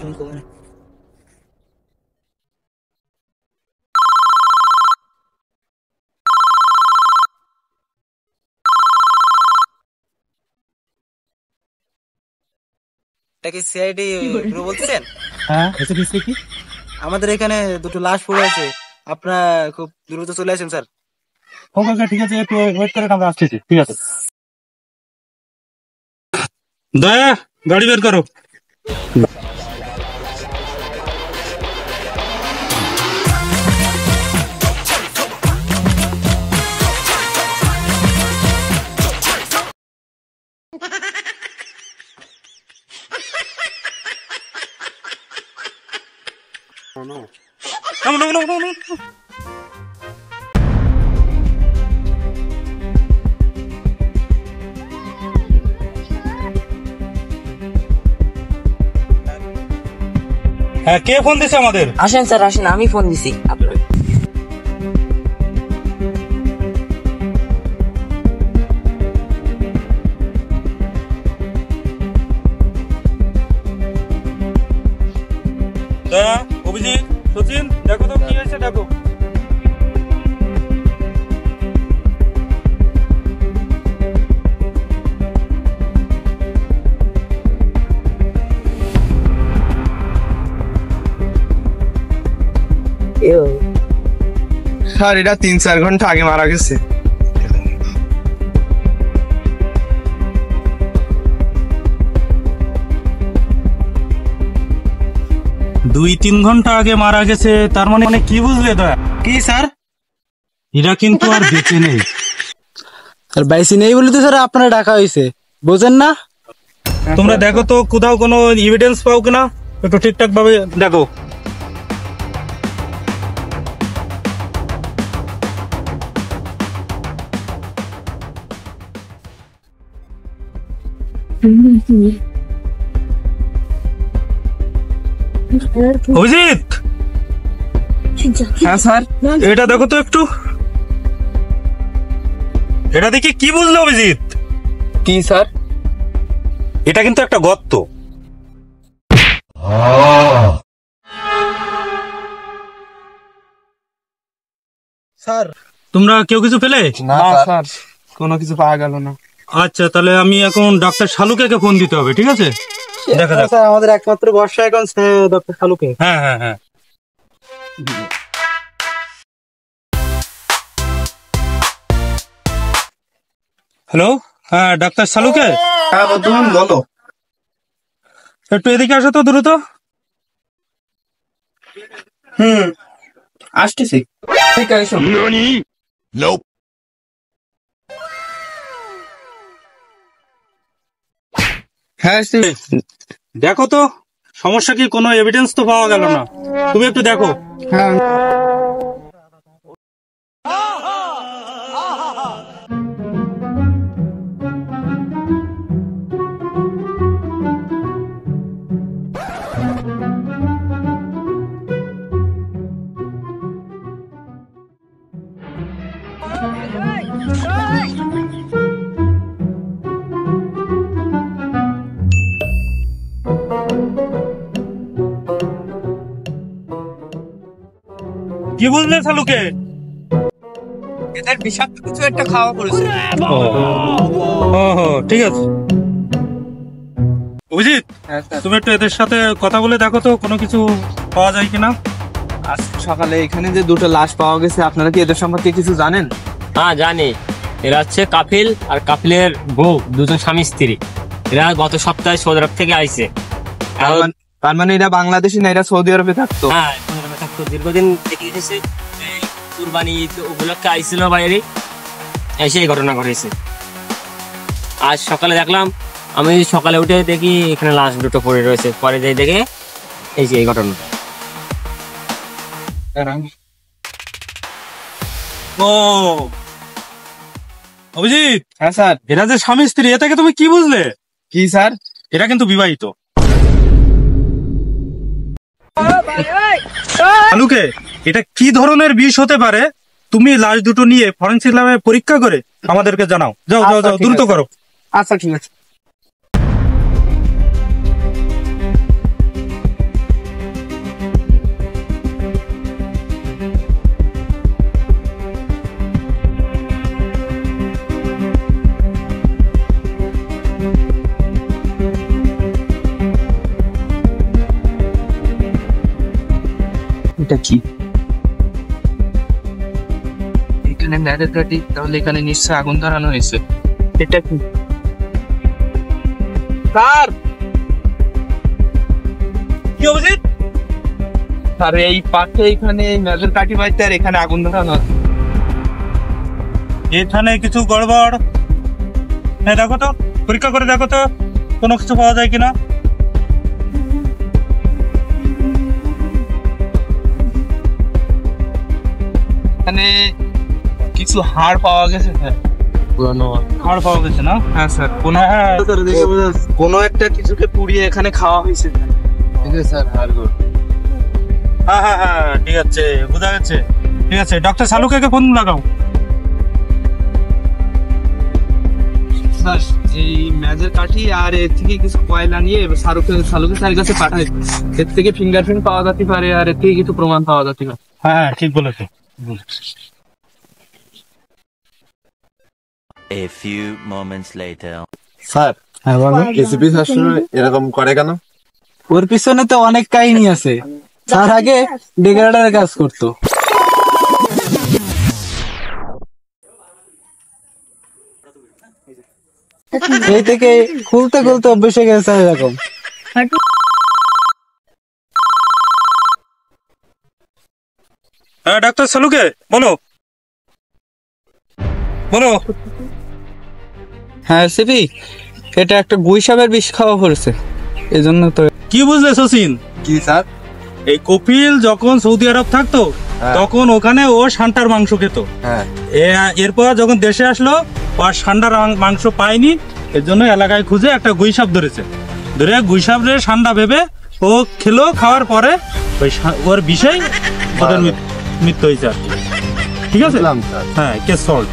তুমি কবে এটা কি সিআইডি ব্যুরো বলছেন? হ্যাঁ, এসে দিচ্ছে কি? আমাদের এখানে দুটো লাশ পড়ে আছে, আপনারা খুব দ্রুত চলে আসেন স্যার। ওকে ওকে, ঠিক আছে, একটু ওয়েট করে আমরা আসতেছি। ঠিক আছে, দয়া গাড়ি বের করো। হ্যাঁ, কে ফোন দিছে আমাদের? আসেন স্যার আসেন, আমি ফোন দিছি আপনার। দয়া, অভিজিৎ, সচিন, দেখো তো কি হয়েছে, দেখো। স্যার, এটা 3-4 ঘন্টা আগে মারা গেছে। 2-3 ঘন্টা আগে মারা গেছে, তার মানে কি বুঝলে দয়া? কি স্যার? এরা কিন্তু আর বেঁচে নেই। স্যার বাইসি নেই বলে তো স্যার আপনারা ডাকা হয়েছে, বোঝেন না? তোমরা দেখো তো কোথাও কোনো এভিডেন্স পাও কিনা, একটু ঠিকঠাক ভাবে দেখো। অভিজিৎ, হ্যাঁ স্যার। এটা দেখো তো একটু, এটা দেখি কি বুঝলে অভিজিৎ? কি স্যার? এটা কিন্তু একটা গর্ত। স্যার তোমরা কেউ কিছু পেলে? না স্যার, কোনো কিছু পাওয়া গেল না। আচ্ছা, তাহলে আমি এখন ডাক্তার শালুকে ফোন দিতে হবে, ঠিক আছে? দেখা যাক। স্যার আমাদের একমাত্র ভরসা এখন ডক্টর শালুকে। হ্যাঁ হ্যাঁ হ্যাঁ। হ্যালো, হ্যাঁ ডাক্তার শালুকে? হ্যাঁ বর্ধমান, বলো। একটু এদিকে আসো তো দ্রুত। আসতেছি। ঠিক আছে। হ্যাঁ দেখো তো সমস্যা কি, কোনো এভিডেন্স তো পাওয়া গেল না, তুমি একটু দেখো। হ্যাঁ। কি বললে শালুকে? এদের বিষাক্ত কিছু একটা খাওয়া পড়েছে। ঠিক আছে অভিজিৎ, তুমি একটু এদের সাথে কথা বলে দেখো তো কোনো কিছু পাওয়া যায় কিনা। আজ সকালে এখানে যে দুটো লাশ পাওয়া গেছে, আপনারা কি এদের সম্পর্কে কিছু জানেন? হ্যাঁ জানি, এরা হচ্ছে কাফিল আর কাফিলের বউ, দুজন স্বামী স্ত্রী। এরা গত সপ্তাহে সৌদি আরব থেকে আইছে। তার মানে এরা বাংলাদেশি না, এরা সৌদি আরবে থাকতো? হ্যাঁ সৌদি আরবে থাকতো, দীর্ঘদিন থেকে এসেছে। কুরবানি উপলক্ষে আইছিল বাইরে, এসে এই ঘটনা ঘটেছে। আজ সকালে দেখলাম, আমি সকালে উঠে দেখি এখানে লাশ দুটো পড়ে রয়েছে। পরে যাই দেখে এই যে এই ঘটনা। ও অভিজিৎ, হ্যাঁ স্যার। এরা যে স্বামী স্ত্রী, এ থেকে তুমি কি বুঝলে? কি স্যার? এরা কিন্তু বিবাহিত। শালুকে, এটা কি ধরনের বিষ হতে পারে? তুমি লাশ দুটো নিয়ে ফরেনসিক ল্যাবে পরীক্ষা করে আমাদেরকে জানাও। যাও যাও যাও, দ্রুত করো। আচ্ছা ঠিক আছে। এটা কি? এখানে ম্যাজের কাঠি, তাহলে এখানে নিশ্চয় আগুন ধরানো হয়েছে। এটা কি স্যার? কি অভিজিৎ? স্যার এই পাশে এখানে ম্যাজের কাঠি বাড়িতে আর এখানে আগুন ধরানো আছে। এখানে কিছু গড়বড়। হ্যাঁ দেখো তো, পরীক্ষা করে দেখো তো কোনো কিছু পাওয়া যায় কিনা। এখানে কিছু হাড় পাওয়া গেছে স্যার, পুরানো হাড় পাওয়া গেছে না? হ্যাঁ স্যার, হ্যাঁ কোনো একটা কিছুকে পুড়িয়ে এখানে খাওয়া হয়েছে। ঠিক আছে স্যার, হ্যাঁ হ্যাঁ হ্যাঁ, ঠিক আছে, বোঝা গেছে। ঠিক আছে, ডক্টর সালুকে ফোন লাগাও। স্যার এই ম্যাজের কাঠি আর এর থেকে কিছু কয়লা নিয়ে সালুকে স্যারের কাছে পাঠাই। এর থেকে ফিঙ্গারপ্রিন্ট পাওয়া যেতে পারে আর এর থেকে কিছু প্রমাণ পাওয়া যেতে পারে। হ্যাঁ হ্যাঁ, ঠিক বলেছো। A few moments later. Sir, হ্যাঁ বলো। এসিপি সবসময় এরকম করে কেন? ওর পিছনে তো অনেক কাহিনী আছে। তার আগে ডেকোরেটরের কাজ করতো। এই থেকে খুলতে খুলতে অভ্যেস হয়ে গেছে এরকম। হ্যাঁ ডাক্তার সালুকে বলো বলো। হ্যাঁ সিপি, এটা একটা গুইসাবের বিষ খাওয়া পড়েছে, এই জন্য তো। কি বুঝলে শচীন? কি স্যার? এই কপিল যখন সৌদি আরব থাকতো তখন ওখানে ও ষান্ডার মাংস খেত। হ্যাঁ, এরপর যখন দেশে আসলো ও ষান্ডার মাংস পায়নি, এর জন্য এলাকায় খুঁজে একটা গুইসাপ ধরেছে। ধরে গুইসাপের ষান্ডা ভেবে ও খেলো, খাওয়ার পরে ওই ওর বিষয় ওদের মৃত্যু হয়েছে আর কি। ঠিক আছে, বুঝলাম স্যার। হ্যাঁ, কেস সলভ।